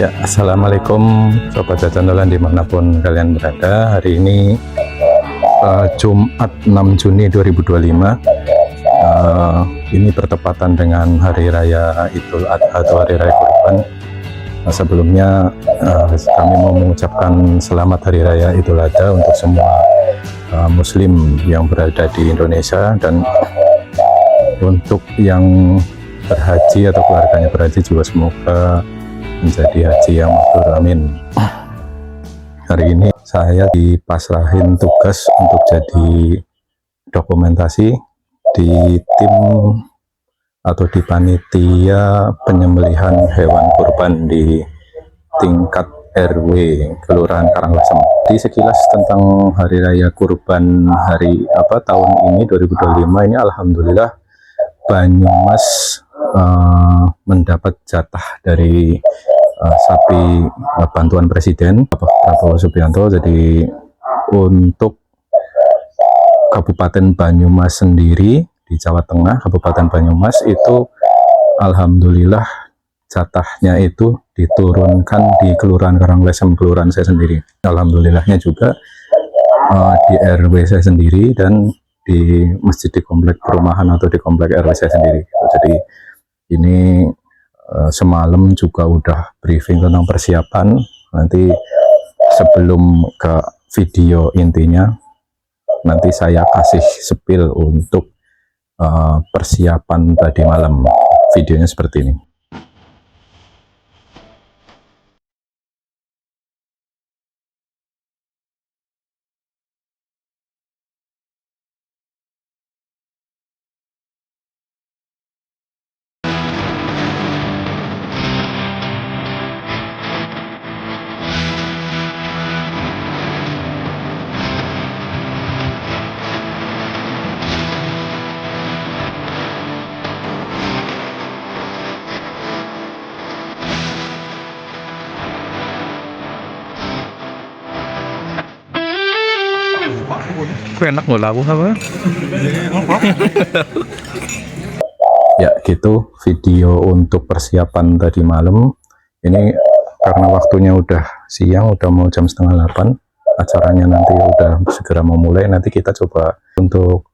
Ya, assalamualaikum sobat jajanan dimanapun kalian berada. Hari ini Jumat 6 Juni 2025. Ini bertepatan dengan Hari Raya Idul Adha atau Hari Raya Kurban. Sebelumnya kami mau mengucapkan selamat Hari Raya Idul Adha untuk semua Muslim yang berada di Indonesia, dan untuk yang berhaji atau keluarganya berhaji juga semoga menjadi haji yang mabrur, amin. Hari ini saya dipasrahin tugas untuk jadi dokumentasi di tim atau di panitia penyembelihan hewan kurban di tingkat RW Kelurahan Karanglesem. Di sekilas tentang Hari Raya Kurban tahun ini 2025 ini, alhamdulillah Banyumas mendapat jatah dari sapi bantuan Presiden Bapak Prabowo Subianto. Jadi untuk Kabupaten Banyumas sendiri di Jawa Tengah, Kabupaten Banyumas itu alhamdulillah jatahnya itu diturunkan di Kelurahan Karanglesem, kelurahan saya sendiri. Alhamdulillahnya juga di RW saya sendiri dan di masjid di komplek perumahan atau di komplek RW saya sendiri. Jadi ini semalam juga udah briefing tentang persiapan. Nanti sebelum ke video intinya, nanti saya kasih spill untuk persiapan tadi malam. Videonya seperti ini. Enak nggak labu apa? Ya gitu video untuk persiapan tadi malam. Ini karena waktunya udah siang, udah mau jam 7:30, acaranya nanti udah segera mau mulai. Nanti kita coba untuk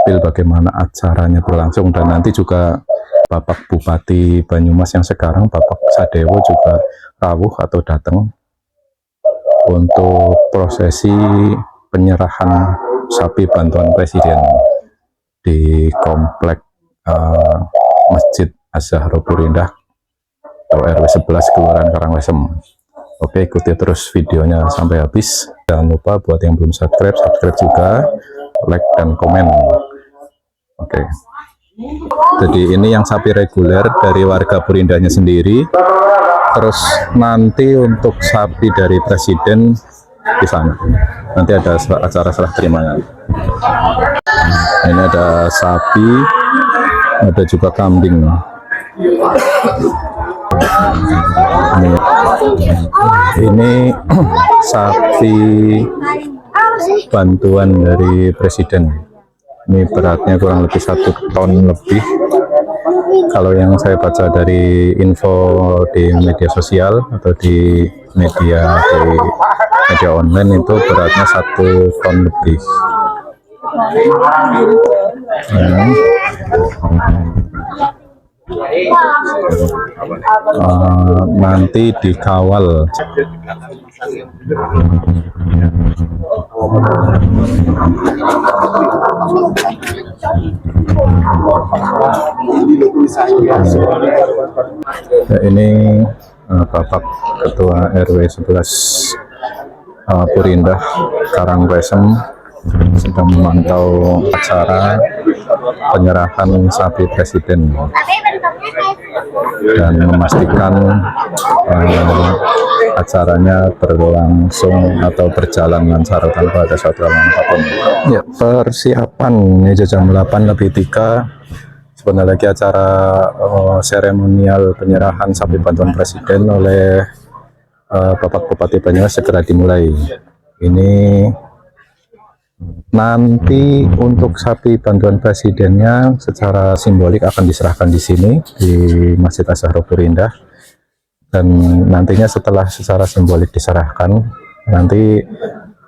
spill bagaimana acaranya berlangsung, dan nanti juga Bapak Bupati Banyumas yang sekarang, Bapak Sadewo, juga rawuh atau datang untuk prosesi penyerahan sapi bantuan Presiden di komplek Masjid Az-Zahra Purindah atau RW 11 Kelurahan Karanglesem. Oke, ikuti terus videonya sampai habis. Jangan lupa buat yang belum subscribe juga, like dan komen. Oke. Jadi ini yang sapi reguler dari warga Purindahnya sendiri. Terus nanti untuk sapi dari Presiden di sana. Nanti ada acara serah terimanya. Ini ada sapi, ada juga kambing. Ini sapi bantuan dari Presiden. Ini beratnya kurang lebih 1 ton lebih. Kalau yang saya baca dari info di media sosial atau di media online itu beratnya 1 ton lebih. Nanti dikawal. Ya, ini Bapak Ketua RW 11 Purindah Karanglesem sedang memantau acara penyerahan sapi Presiden dan memastikan acaranya berlangsung atau berjalan lancar tanpa ada suatu halangan apapun. Ya, persiapan ini jam 8:03. Sebentar lagi acara seremonial penyerahan sapi bantuan Presiden oleh Bapak Bupati Banyumas segera dimulai. Ini Nanti untuk sapi bantuan presidennya secara simbolik akan diserahkan di sini di Masjid Az-Zahra Purindah. dan nantinya setelah secara simbolik diserahkan, nanti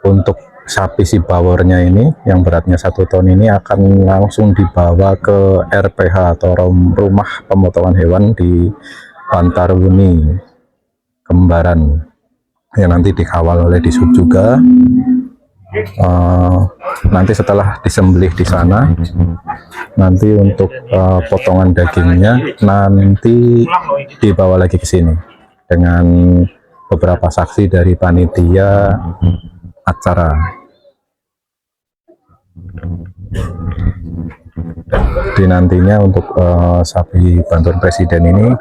untuk sapi si bawornya ini yang beratnya 1 ton ini akan langsung dibawa ke RPH atau rumah pemotongan hewan di Pantarwuni Kembaran yang nanti dikawal oleh Disub juga. Nanti setelah disembelih di sana, nanti untuk potongan dagingnya nanti dibawa lagi ke sini dengan beberapa saksi dari panitia acara. Di nantinya untuk sapi bantuan presiden ini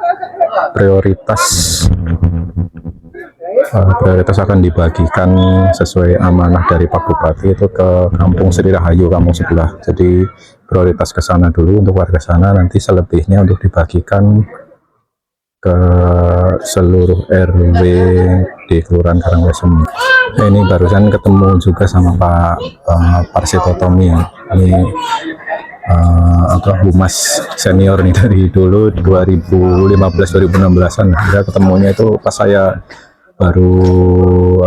prioritas akan dibagikan sesuai amanah dari Pak Bupati itu ke Kampung Sri Rahayu, kampung sebelah. Jadi prioritas ke sana dulu untuk warga sana, nanti selebihnya untuk dibagikan ke seluruh RW di Kelurahan Karanglesem. Ini barusan ketemu juga sama Pak Parsito Tommy. Ini humas senior nih dari dulu 2015-2016an. Dia ketemunya itu pas saya baru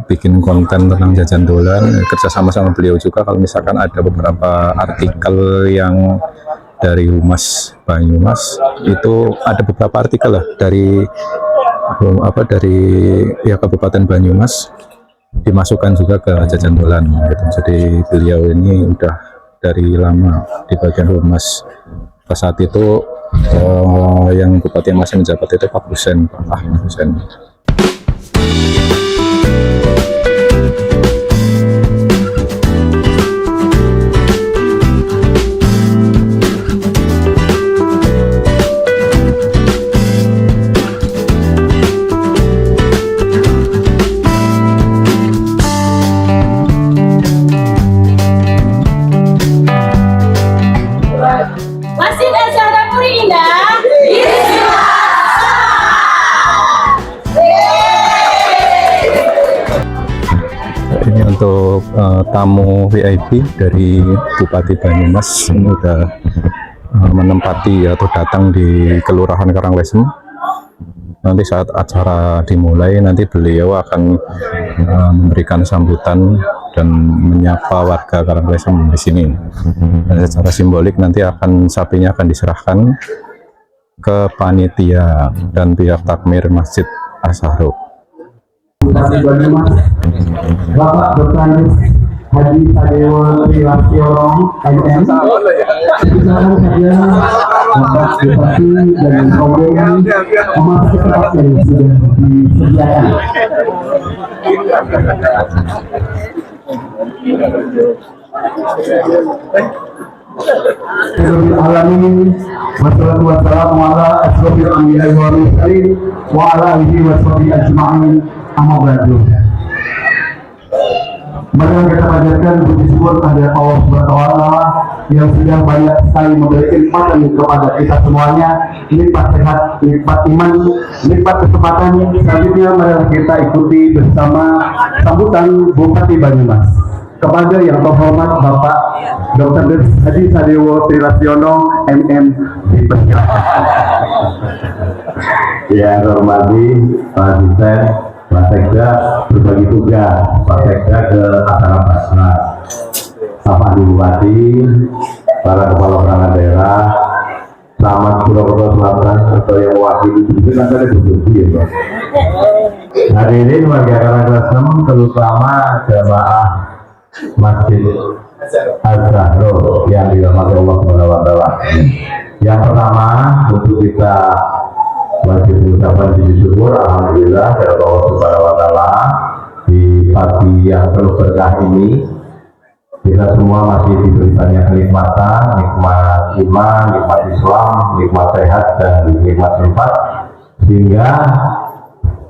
bikin konten tentang jajan dolan, kerja sama beliau juga. Kalau misalkan ada beberapa artikel yang dari Humas Banyumas, itu ada beberapa artikel lah dari Kabupaten Banyumas dimasukkan juga ke jajan dolan gitu. Jadi beliau ini udah dari lama di bagian Humas. Pas saat itu yang bupati yang masih menjabat itu Pak Husen, Pak Ahmad Husen. Masjid Azhar Puri Indah. Ini untuk tamu VIP dari Bupati Banyumas, ini udah menempati atau datang di Kelurahan Karanglesem. Nanti saat acara dimulai, nanti beliau akan memberikan sambutan dan menyapa warga Karanglesem di sini. Dan secara simbolik nanti sapinya akan diserahkan ke panitia dan pihak takmir Masjid Azhar. Bupati Banyumas, Bapak Dr. Haji Sadewo Trilasyono MM, silakan saja Bapak Bupati dan rombongan memasuki tempat yang sudah disediakan. Alamin wassalatu wassalamu ala asrofil anbiya'i wal mursalin wa ala alihi wa sahbihi ajma'in, amma ba'du. Mari kita panjatkan puji syukur kehadirat Allah Subhanahu wa taala yang sudah banyak sekali memberi nikmat kepada kita semuanya, nikmat sehat, nikmat iman, nikmat kesempatan. Selanjutnya mari kita ikuti bersama sambutan Bupati Banyumas kepada yang terhormat Bapak Dr. Haji Sadewo Trilasyono MM dipersilakan. Yang hormati Pak Husen, Pak Sekda berbagi tugas, Pak Sekda ke acara basnas, Bapak Bupati, para kepala perangkat daerah, Camat Purwokerto Selatan atau yang mewakili itu kan tadi berbagi ya Pak. Hari ini warga Karanglesem terutama jamaah Masjid Azhar yang dirahmati Allah Subhanahu wa taala. Yang pertama, untuk kita wajib mengucapkan puji syukur alhamdulillah kepada Allah Subhanahu wa taala di pagi yang penuh berkah ini kita semua masih diberi banyak kenikmatan, nikmat iman, nikmat Islam, nikmat sehat dan nikmat tempat, sehingga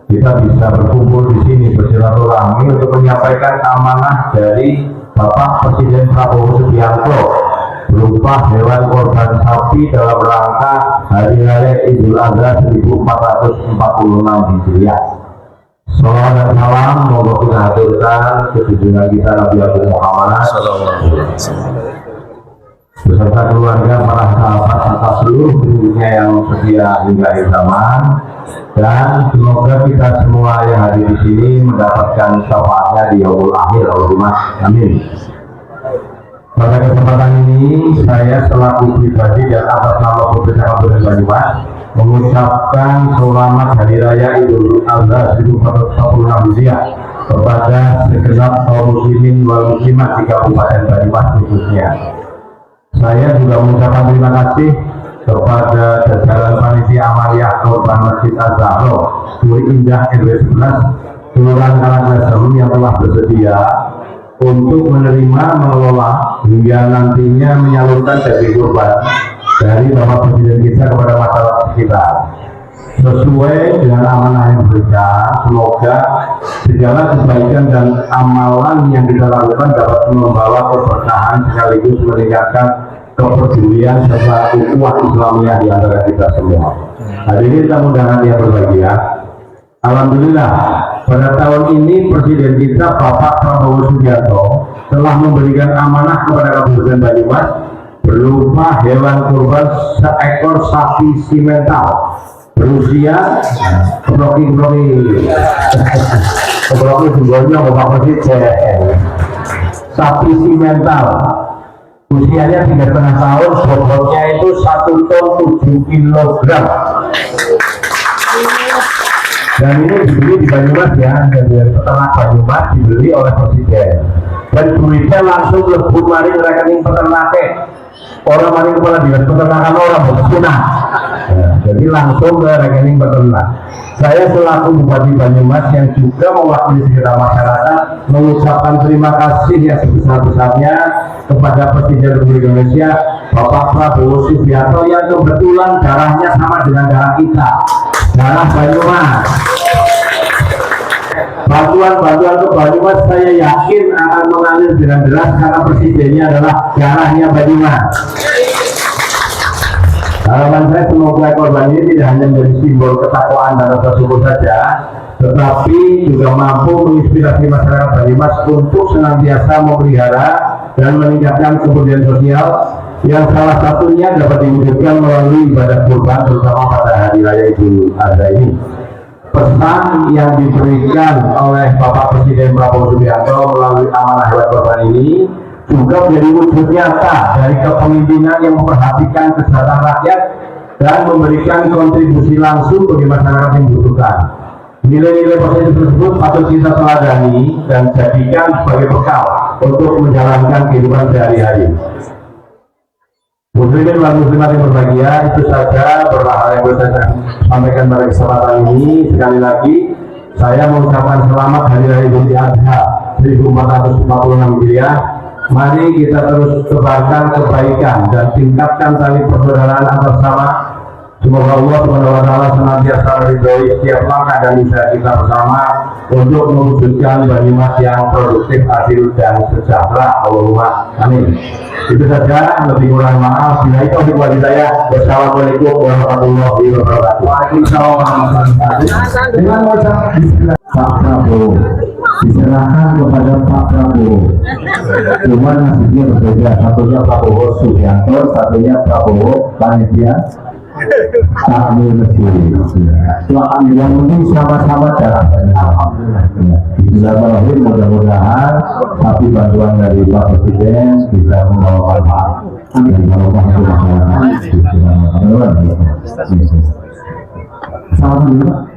kita bisa berkumpul di sini bersilaturahmi untuk menyampaikan amanah dari Bapak Presiden Prabowo Subianto berupa hewan korban sapi dalam rangka Hari Raya Idul Adha 1446 Hijriah. Salawat dan salam moga kita haturkan ke junjungan kita Nabi Muhammad. beserta keluarga, para sahabat serta seluruh penduduknya yang setia hingga akhir zaman, dan semoga kita semua yang hadir di sini mendapatkan syafaatnya di yaumul akhir. Allahumma amin. Pada kesempatan ini saya selaku pribadi dan atas nama Pemerintah Kabupaten Banyumas mengucapkan selamat Hari Raya Idul Adha 1446 Hijriah kepada segenap kaum muslimin wal muslimat di Kabupaten Banyumas khususnya. Saya juga mengucapkan terima kasih kepada jajaran panitia amaliyah korban Masjid Az-Zahra Duri Indah RW 11 Kelurahan Karangasem yang telah bersedia untuk menerima, mengelola hingga nantinya menyalurkan daging kurban dari Bapak Presiden kita kepada masyarakat sekitar. Sesuai dengan amanah yang diberikan, semoga segala kebaikan dan amalan yang kita lakukan dapat membawa keberkahan sekaligus meningkatkan kepedulian serta ukhuwah Islamiyah di antara kita semua. Hadirin tamu undangan yang berbahagia, alhamdulillah pada tahun ini Presiden kita Bapak Prabowo Subianto telah memberikan amanah kepada Kabupaten Banyumas berupa hewan kurban seekor sapi simental berusia keproki sungguhnya Bapak Presiden. Sapi simental usianya 3,5 tahun, bobotnya itu 1 ton 7 kilogram. Dan ini dibeli di Banyumas ya, dari peternak Banyumas dibeli oleh Presiden. Dan duitnya langsung lebur maring rekening peternaknya. Orang maring kepala dinas peternakan orang bersunah. Jadi langsung ke rekening peternak. Saya selaku Bupati Banyumas yang juga mewakili segenap masyarakat mengucapkan terima kasih yang sebesar-besarnya kepada Presiden Republik Indonesia Bapak Prabowo Subianto yang kebetulan darahnya sama dengan darah kita, darah Banyumas. Bantuan-bantuan ke Banyumas saya yakin akan mengalir dengan deras karena presidennya adalah darahnya Banyumas. Harapan saya semoga korban ini tidak hanya menjadi simbol ketakwaan dan rasa syukur saja, tetapi juga mampu menginspirasi masyarakat Banyumas untuk senantiasa memelihara dan meningkatkan kepedulian sosial yang salah satunya dapat diwujudkan melalui ibadah kurban terutama pada Hari Raya Idul Adha ini. Pesan yang diberikan oleh Bapak Presiden Prabowo Subianto melalui amanah hewan kurban ini juga menjadi wujud nyata dari kepemimpinan yang memperhatikan kesehatan rakyat dan memberikan kontribusi langsung bagi masyarakat yang membutuhkan. Nilai-nilai positif tersebut patut kita teladani dan jadikan sebagai bekal untuk menjalankan kehidupan sehari-hari. Muslimin dan muslimat yang berbahagia, itu saja beberapa hal yang bisa saya sampaikan pada kesempatan ini. Sekali lagi, saya mengucapkan selamat Hari Raya Idul Adha 1446 Hijriah. Mari kita terus tebarkan kebaikan dan tingkatkan tali persaudaraan antar sama. Semoga Allah SWT senantiasa meridhoi setiap langkah dan usaha kita bersama untuk mewujudkan Banyumas yang produktif, adil, dan sejahtera. Allahumma amin. Itu saja, lebih kurang maaf. Bila itu wali saya. Wassalamualaikum warahmatullahi wabarakatuh. Waalaikumsalam warahmatullahi wabarakatuh. Dengan mengucapkan bismillah Pak Prabowo, diserahkan kepada Pak Prabowo. Cuma nasibnya berbeda, satunya Prabowo Subianto, satunya Prabowo panitia takmir masjid. Yang penting sama-sama darah. Alhamdulillah. Mudah-mudahan tapi bantuan dari Pak Presiden bisa membawa manfaat dan manfaat masyarakat. Alhamdulillah.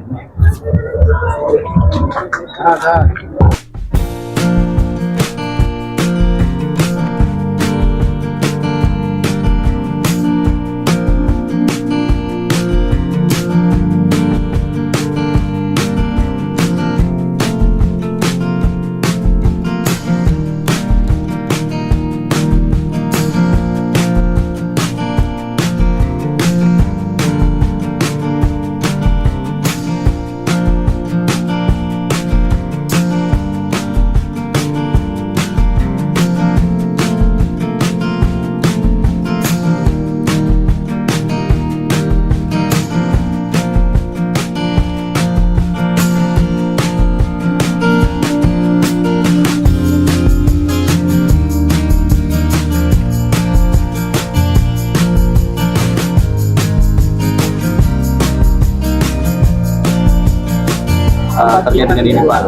terkait dengan ini Pak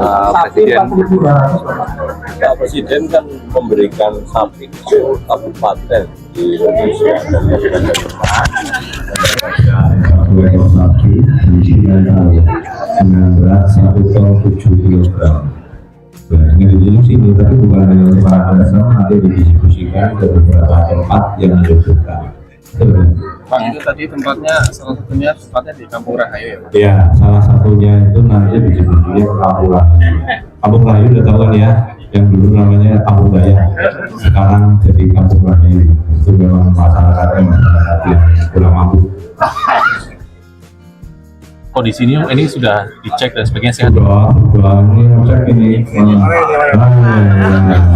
Presiden. Pak Presiden kan memberikan sapi ke kabupaten di Indonesia dan kabupaten satu ekor sapi berisi 9 berat 1,7 kilogram. Dengan distribusi ini, tapi bukan hanya untuk para pedagang, nanti didistribusikan ke beberapa tempat yang dibutuhkan. Pak, itu tadi tempatnya salah satunya tempatnya di Kampung Rahayu ya Pak? Ya, salah satunya itu nanti distribusinya ke Kampung Rahayu. Kampung Rahayu udah tahu kan ya, yang dulu namanya Kampung Daya, sekarang jadi Kampung Rahayu. Itu memang masyarakatnya masyarakat yang kurang mampu. Kondisinya ini sudah dicek dan sebagainya sehat. Sudah ini cek ini.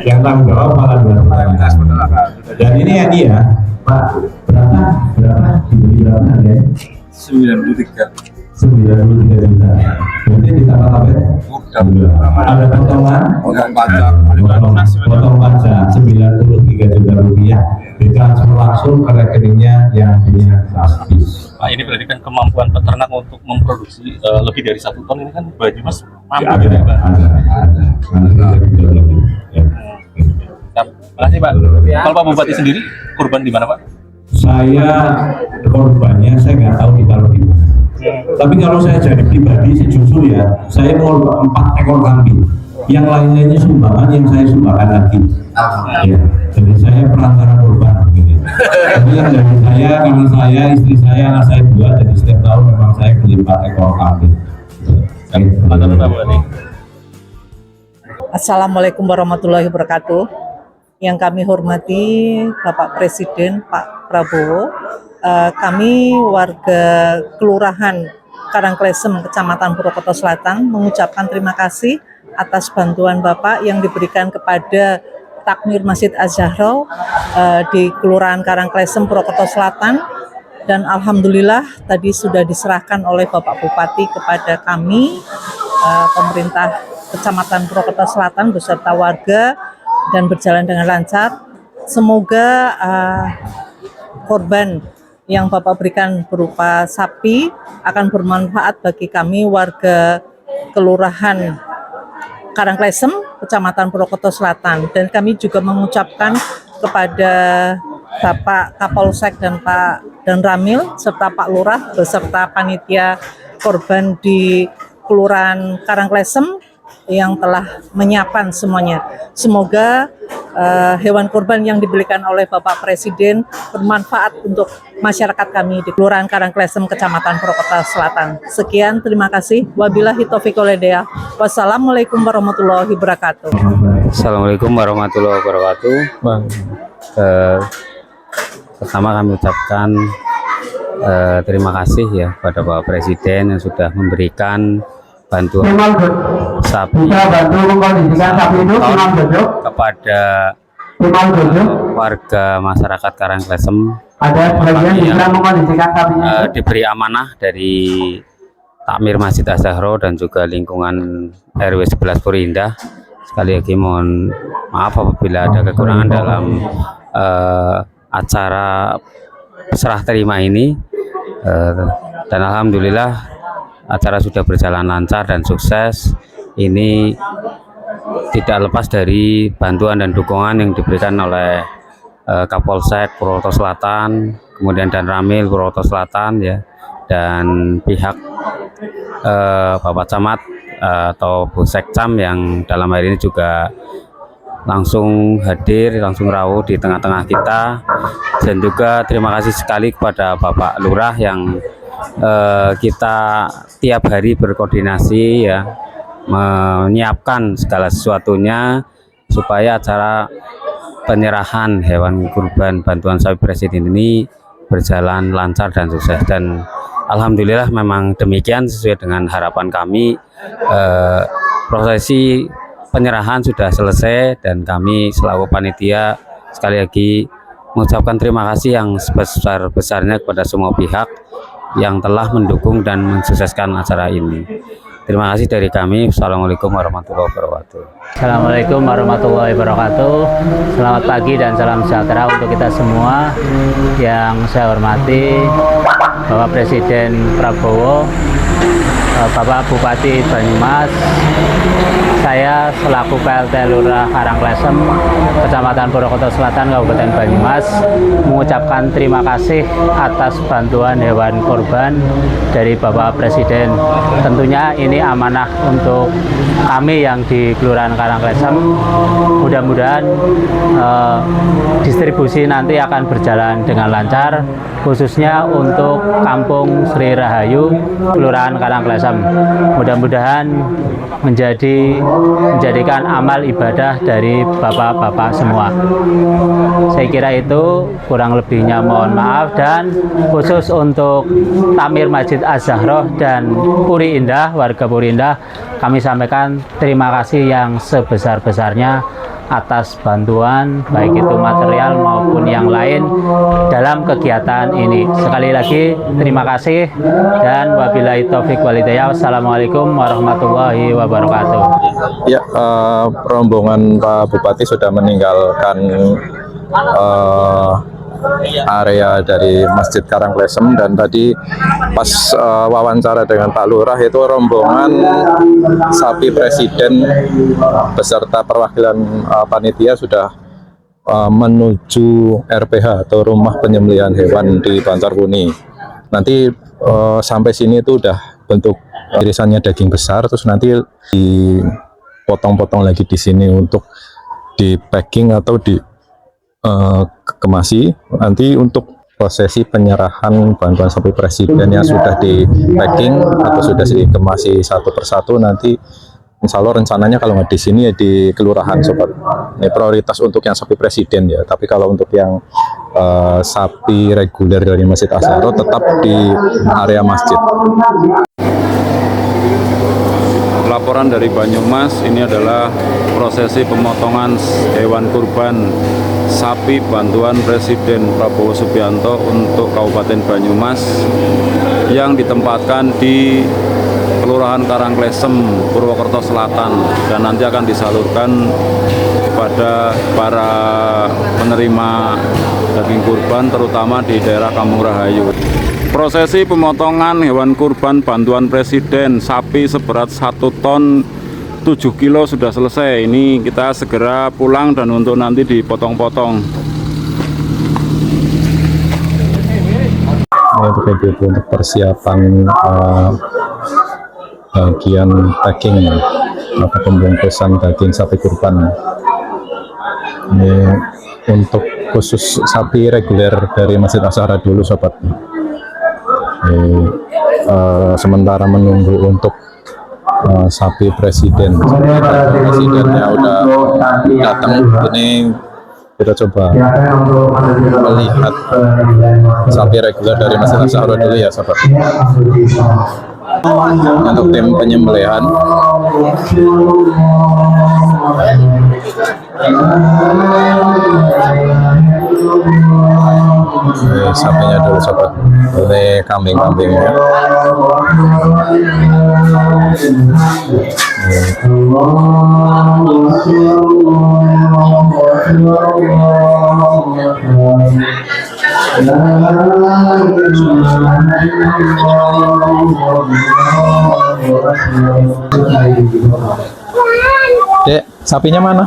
Yang tanggung jawab malah dua. Dan ini ya dia, Pak, berapa dibeli berapa ya? 93. 93 juta. Berarti ditambah apa ya? Ada potongan? Potong pajak 93 juta rupiah. Ditransfer langsung ke rekeningnya yang punya sapi. Pak, ini berarti kan kemampuan peternak untuk memproduksi lebih dari 1 ton ini kan Banyumas mampu Ada. gitu ya Pak? Nanti kita bisa lebih. Ya. Nah, terima kasih Pak. Kalau Pak Bupati sendiri kurban di mana Pak? Saya korbannya saya nggak tahu ditaruh di mana. Tapi kalau saya jadi pribadi sejujur ya, saya mau 4 ekor kambing. Yang lain-lainnya sumbangan yang saya sumbangkan lagi. Ya, jadi saya perantara korban begini. Tapi yang dari saya, karena saya, istri saya, anak saya 2, jadi setiap tahun memang saya beli 4 ekor kambing. Assalamualaikum warahmatullahi wabarakatuh. Yang kami hormati Bapak Presiden Pak Prabowo, kami warga Kelurahan Karangklesem, Kecamatan Purwokerto Selatan mengucapkan terima kasih atas bantuan Bapak yang diberikan kepada Takmir Masjid Az-Zahra di Kelurahan Karangklesem, Purwokerto Selatan. Dan alhamdulillah tadi sudah diserahkan oleh Bapak Bupati kepada kami, pemerintah Kecamatan Purwokerto Selatan beserta warga, dan berjalan dengan lancar. Semoga korban yang Bapak berikan berupa sapi akan bermanfaat bagi kami warga Kelurahan Karangklesem, Kecamatan Purwokerto Selatan. Dan kami juga mengucapkan kepada Bapak Kapolsek dan Pak Danramil serta Pak Lurah beserta panitia korban di Kelurahan Karangklesem yang telah menyiapkan semuanya. Semoga hewan kurban yang diberikan oleh Bapak Presiden bermanfaat untuk masyarakat kami di Kelurahan Karangklesem, Kecamatan Purwokerto Selatan. Sekian, terima kasih. Wabillahi taufiq wal hidayah. Wassalamualaikum warahmatullahi wabarakatuh. Assalamualaikum warahmatullahi wabarakatuh. Pertama kami ucapkan terima kasih ya kepada Bapak Presiden yang sudah memberikan bantuan sapi kepada warga masyarakat Karangklesem. Diberi amanah dari Takmir Masjid Az-Zahra dan juga lingkungan RW 11 Purindah. Sekali lagi mohon maaf apabila ada kekurangan dalam acara serah terima ini, dan alhamdulillah acara sudah berjalan lancar dan sukses. Ini tidak lepas dari bantuan dan dukungan yang diberikan oleh Kapolsek Purwokerto Selatan, kemudian Danramil Purwokerto Selatan ya, dan pihak Bapak Camat atau Bu Sekcam yang dalam hari ini juga langsung hadir, langsung rawuh di tengah-tengah kita. Dan juga terima kasih sekali kepada Bapak Lurah yang kita tiap hari berkoordinasi ya, menyiapkan segala sesuatunya supaya acara penyerahan hewan kurban bantuan sapi Presiden ini berjalan lancar dan sukses. Dan alhamdulillah memang demikian sesuai dengan harapan kami. Prosesi penyerahan sudah selesai dan kami selaku panitia sekali lagi mengucapkan terima kasih yang sebesar-besarnya kepada semua pihak yang telah mendukung dan mensukseskan acara ini. Terima kasih dari kami. Assalamualaikum warahmatullahi wabarakatuh. Assalamualaikum warahmatullahi wabarakatuh. Selamat pagi dan salam sejahtera untuk kita semua. Yang saya hormati Bapak Presiden Prabowo Bapak Bupati Banyumas, saya selaku PLT Lurah Karangklesem, Kecamatan Purwokerto Selatan, Kabupaten Banyumas, mengucapkan terima kasih atas bantuan hewan kurban dari Bapak Presiden. Tentunya ini amanah untuk kami yang di Kelurahan Karangklesem. Mudah-mudahan distribusi nanti akan berjalan dengan lancar, khususnya untuk Kampung Sri Rahayu, Kelurahan Karangklesem. Mudah-mudahan menjadikan amal ibadah dari bapak-bapak semua. Saya kira itu, kurang lebihnya mohon maaf, dan khusus untuk Takmir Masjid Az-Zahroh dan Puri Indah, warga Puri Indah, kami sampaikan terima kasih yang sebesar-besarnya atas bantuan baik itu material maupun yang lain dalam kegiatan ini. Sekali lagi terima kasih, dan wabillahi taufik wal hidayah. Wassalamualaikum warahmatullahi wabarakatuh. Ya, rombongan Pak Bupati sudah meninggalkan area dari Masjid Karangklesem, dan tadi pas wawancara dengan Pak Lurah itu rombongan sapi presiden beserta perwakilan panitia sudah menuju RPH atau rumah penyembelihan hewan di Bantarpuni. Nanti sampai sini itu udah bentuk irisannya daging besar, terus nanti dipotong-potong lagi di sini untuk di packing atau di kemasi. Nanti untuk prosesi penyerahan bantuan sapi presiden yang sudah di packing atau sudah dikemasi satu persatu, nanti insya Allah rencananya kalau nggak di sini ya di kelurahan sobat. Ini prioritas untuk yang sapi presiden ya, tapi kalau untuk yang sapi reguler dari Masjid Az-Zahroh tetap di area masjid. Laporan dari Banyumas, ini adalah prosesi pemotongan hewan kurban sapi bantuan Presiden Prabowo Subianto untuk Kabupaten Banyumas yang ditempatkan di Kelurahan Karangklesem, Purwokerto Selatan, dan nanti akan disalurkan kepada para penerima daging kurban terutama di daerah Kampung Rahayu. Prosesi pemotongan hewan kurban bantuan Presiden sapi seberat 1 ton 7 kilo sudah selesai. Ini kita segera pulang dan untuk nanti dipotong-potong. Untuk persiapan bagian packing atau pembungkusan daging sapi kurban. Ini untuk khusus sapi reguler dari Masjid Az-Zahroh dulu sobat. Sementara menunggu untuk sapi presiden. Presidennya udah datang. Ini kita coba melihat sapi reguler dari Masjid Az-Zahroh dulu ya sobat. Untuk tim penyembelihan. Sapinya dulu sobat, ini kambing-kambingnya. Dek, sapinya mana?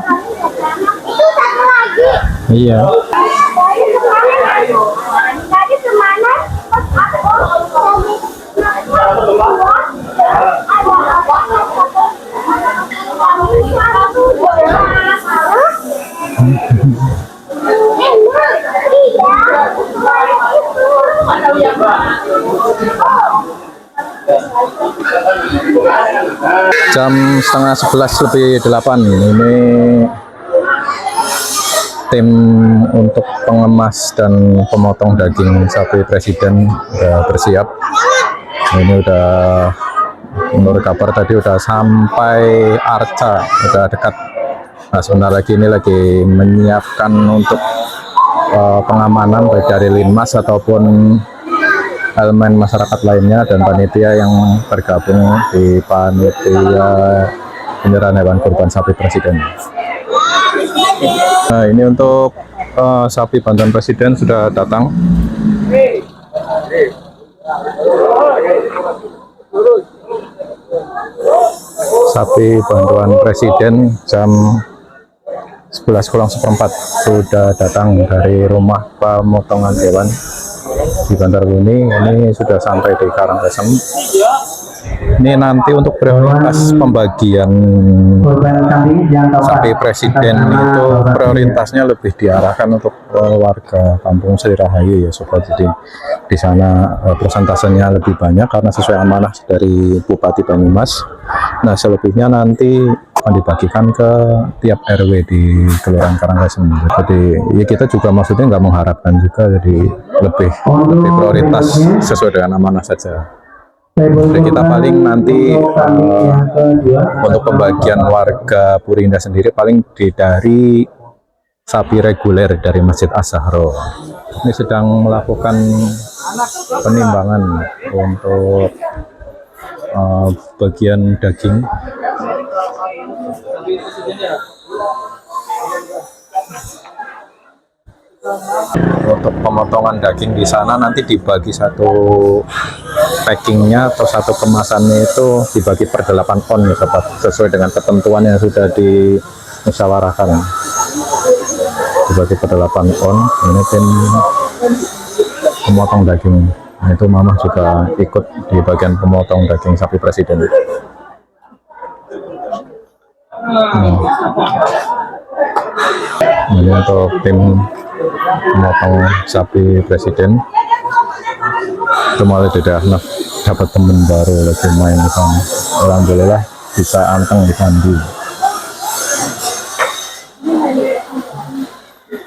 Iya. Jam 10:30 ini tim untuk pengemas dan pemotong daging sapi presiden udah bersiap. Ini udah, menurut kabar tadi udah sampai Arca, udah dekat. Nah sebentar lagi ini lagi menyiapkan untuk pengamanan baik dari Linmas ataupun elemen masyarakat lainnya dan panitia yang tergabung di panitia penyerahan hewan kurban sapi presiden. Nah ini untuk sapi bantuan presiden sudah datang. sapi bantuan presiden jam 11.04 sudah datang dari rumah pemotongan hewan di Bantar Buni. Ini sudah sampai di Karangasem. Ini nanti untuk prioritas pembagian sapi presiden itu prioritasnya lebih diarahkan untuk warga Kampung Sri Rahayu ya sobat. Jadi di sana persentasenya lebih banyak karena sesuai amanah dari Bupati Banyumas. Nah selebihnya nanti akan dibagikan ke tiap RW di Kelurahan Karangasem. Jadi ya kita juga maksudnya nggak mengharapkan juga, jadi lebih prioritas sesuai dengan amanah saja. Jadi kita paling nanti untuk pembagian warga Purinda sendiri paling dari sapi reguler dari Masjid Az-Zahra. Ini sedang melakukan penimbangan untuk bagian daging. Untuk pemotongan daging di sana nanti dibagi satu packingnya atau satu kemasannya itu dibagi per 8 on ya sobat, sesuai dengan ketentuan yang sudah dimusyawarahkan. Dibagi per 8 on. Ini tim pemotong daging. Nah, itu Mama juga ikut di bagian pemotong daging sapi presiden. Ini untuk tim pemotong sapi presiden. Itu malah dapat temen baru lagi main di sana. Alhamdulillah bisa anteng di Sandi.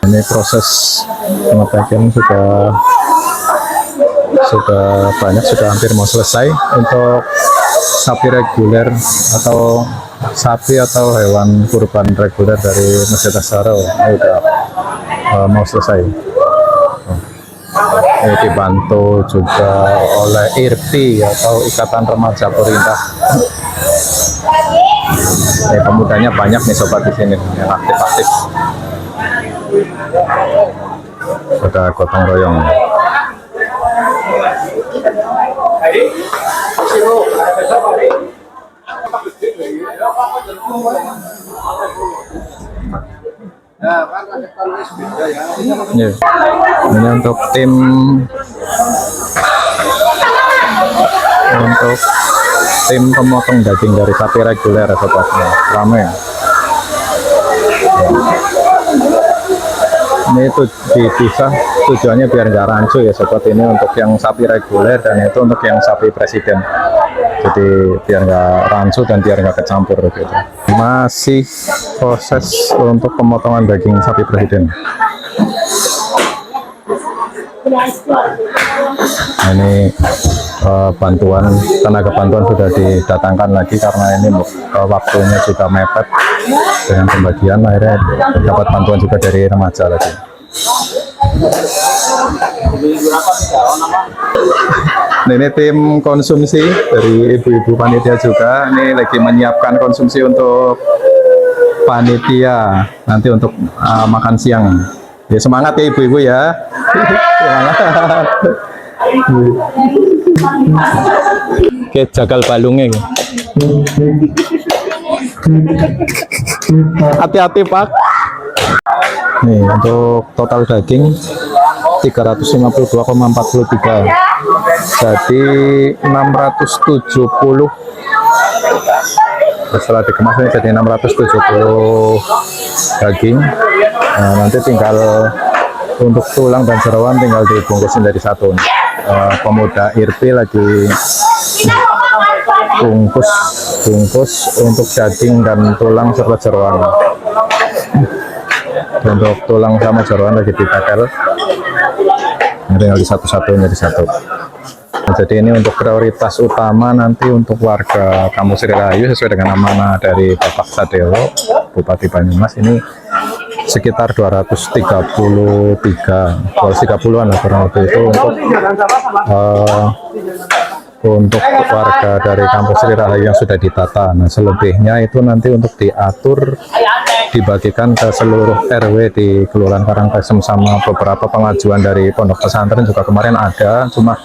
Ini proses pengecekan sudah banyak, sudah hampir mau selesai. Untuk sapi reguler atau sapi atau hewan kurban reguler dari Masjid Az-Zahra sudah mau selesai. Ini dibantu juga oleh IRPI atau Ikatan Remaja Purinda. Pemudanya banyak nih sobat di sini yang aktif-aktif. Pada gotong royong. Ya. Ini untuk tim pemotong daging dari sapi reguler sobatnya ramai. Ini itu dipisah tujuannya biar nggak rancu ya sobat. Ini untuk yang sapi reguler dan itu untuk yang sapi presiden. Jadi biar nggak rancu dan biar nggak kecampur gitu. Masih proses untuk pemotongan daging sapi presiden. Nah, ini tenaga bantuan sudah didatangkan lagi karena ini waktunya juga mepet dengan pembagian, akhirnya dapat bantuan juga dari remaja lagi. Nah, ini tim konsumsi dari ibu-ibu panitia juga, ini lagi menyiapkan konsumsi untuk panitia nanti untuk makan siang. Ya semangat ya ibu-ibu ya. Semangat. Oke, jagal balungnya. Hati-hati Pak. Nih untuk total daging 352,43. Jadi 670. Setelah dikemas ini jadi 670 daging. Nah, nanti tinggal untuk tulang dan jeroan tinggal dibungkusin dari satu. Pemuda IRPI lagi bungkus untuk daging dan tulang serta jeroan. Untuk tulang sama jeroan lagi ditetel. Tinggal di satu-satu jadi satu. Nah, jadi ini untuk prioritas utama nanti untuk warga Kampung Sri Rahayu sesuai dengan amanah dari Bapak Sadewo, Bupati Banyumas, ini sekitar 230-an lah kurang lebih itu untuk warga dari Kampung Sri Rahayu yang sudah ditata. Nah selebihnya itu nanti untuk diatur dibagikan ke seluruh RW di Kelurahan Karangasem, sama beberapa pengajuan dari pondok pesantren juga kemarin ada, cuma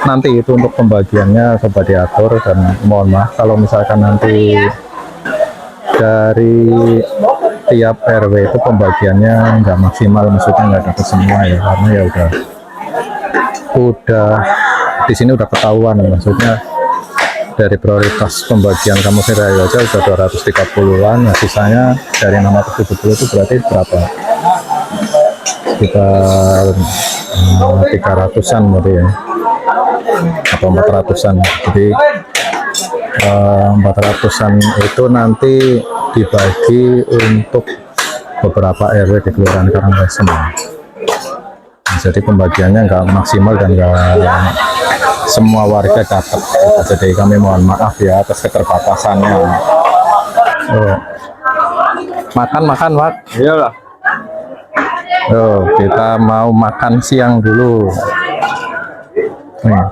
nanti itu untuk pembagiannya coba diatur. Dan mohon maaf kalau misalkan nanti dari tiap RW itu pembagiannya nggak maksimal, maksudnya nggak dapat semua ya, karena ya udah di sini udah ketahuan, maksudnya dari prioritas pembagian Kampung Sirirahayu aja udah 230-an, nah sisanya dari 670 itu berarti berapa? Sekitar 300-an mungkin ya, atau 400-an. Jadi 400-an itu nanti dibagi untuk beberapa RW di Kelurahan Karanglesem. Jadi pembagiannya nggak maksimal dan nggak semua warga dapat. Jadi kami mohon maaf ya atas keterbatasannya. Makan Pak. Iyalah. Kita mau makan siang dulu. Nih.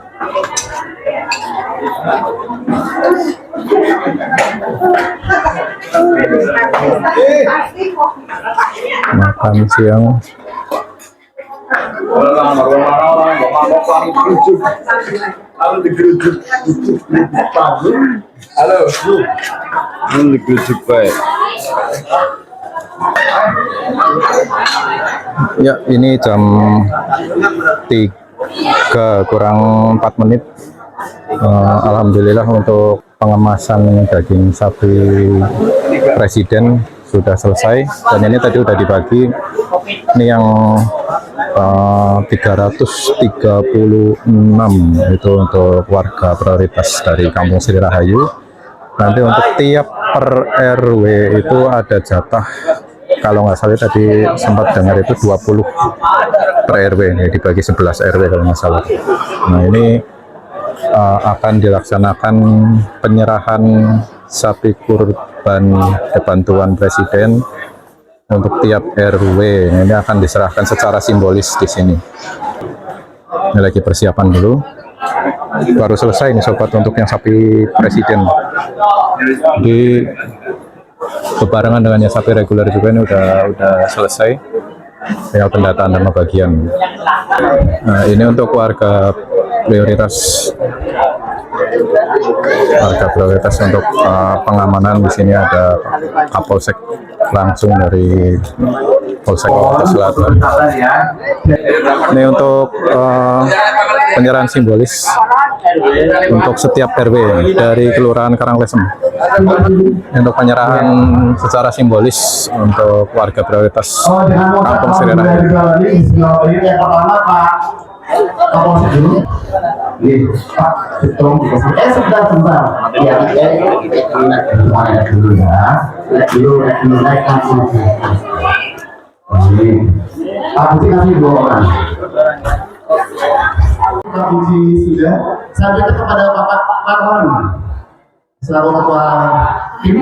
Makan siang. Ya, ini jam 3 kurang 4 menit. Alhamdulillah untuk pengemasan daging sapi presiden sudah selesai, dan ini tadi udah dibagi. Ini yang 336 itu untuk warga prioritas dari Kampung Sirirahayu. Nanti untuk tiap per RW itu ada jatah, kalau nggak salah tadi sempat dengar itu 20 per RW, ini dibagi 11 RW kalau nggak salah. Nah ini akan dilaksanakan penyerahan sapi kurban bantuan presiden untuk tiap RW. Ini akan diserahkan secara simbolis di sini. Ini lagi persiapan dulu. Baru selesai nih sobat untuk yang sapi presiden. Di bebarengan dengan yang sapi reguler juga ini udah selesai. Tinggal pendataan dan pembagian. Nah, ini untuk warga prioritas untuk pengamanan. Di sini ada Kapolsek langsung dari Polsek Jakarta Selatan. Ini untuk penyerahan simbolis untuk setiap RW dari Kelurahan Karanglesem. Untuk penyerahan secara simbolis untuk warga prioritas Kampung Sirirahayu. Yang pertama Pak Kapolsek dulu. Pak Setrum sebentar. Ya, kita dulu ya. Dulu naikkan dulu. Pak Budi kasih 2 orang. Pak Budi sudah. Selanjutnya kepada Bapak Marwan selaku ketua tim.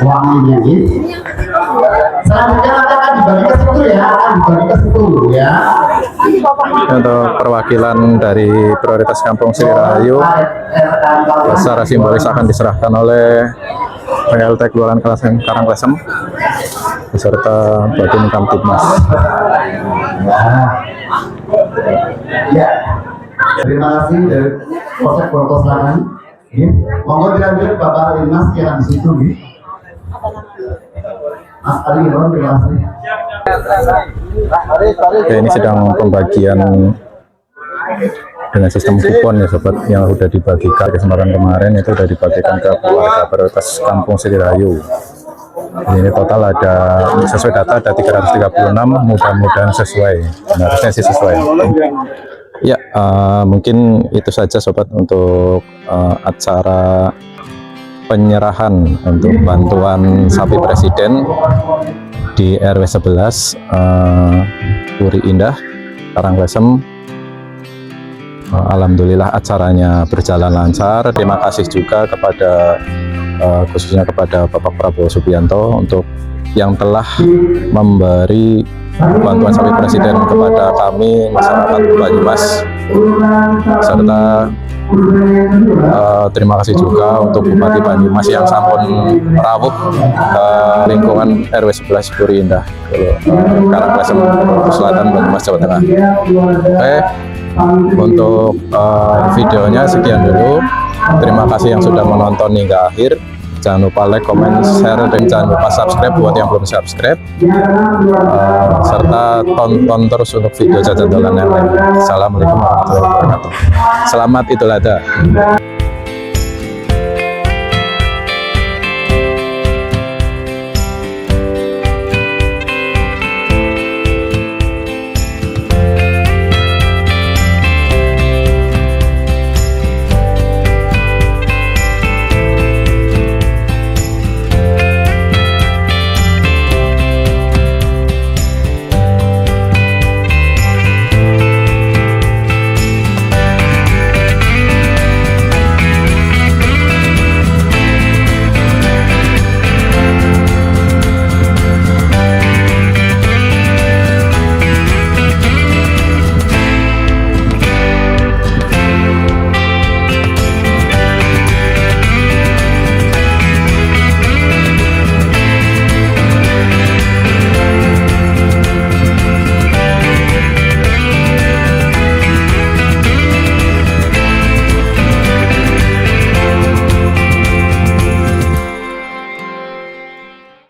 Uangnya ini. Selanjutnya nanti akan dibagi ke situ ya, Untuk perwakilan dari prioritas Kampung Sirirahayu secara simbolis akan diserahkan oleh PLT Kelurahan Karanglesem beserta Badim Kamtibmas. Ya. Terima kasih dari Polsek Jakarta Selatan. Monggo dilanjut Bapak Linmas yang di situ nih. Mas Ali, terima kasih. Oke, ini sedang pembagian dengan sistem kupon ya sobat, yang sudah dibagikan kesempatan kemarin itu sudah dibagikan ke warga prioritas Kampung Sirirahayu. Ini total ada, sesuai data ada 336, mudah-mudahan sesuai, harusnya sih sesuai. Ya, mungkin itu saja sobat untuk acara penyerahan untuk bantuan sapi presiden di RW 11 Puri Indah, Karanglesem. Alhamdulillah acaranya berjalan lancar. Terima kasih juga kepada khususnya kepada Bapak Prabowo Subianto untuk yang telah memberi bantuan sapi presiden kepada kami masyarakat Banyumas, serta terima kasih juga untuk Bupati Banyumas yang sampun rawuh lingkungan RW 11 Puri Indah, Karanglesem Selatan, Banyumas, Jawa Tengah. Oke, untuk videonya sekian dulu. Terima kasih yang sudah menonton hingga akhir. Jangan lupa like, comment, share, dan jangan lupa subscribe buat yang belum subscribe. Serta tonton terus untuk video jajan dolan yang lain. Assalamualaikum warahmatullahi wabarakatuh. Selamat Idul Adha.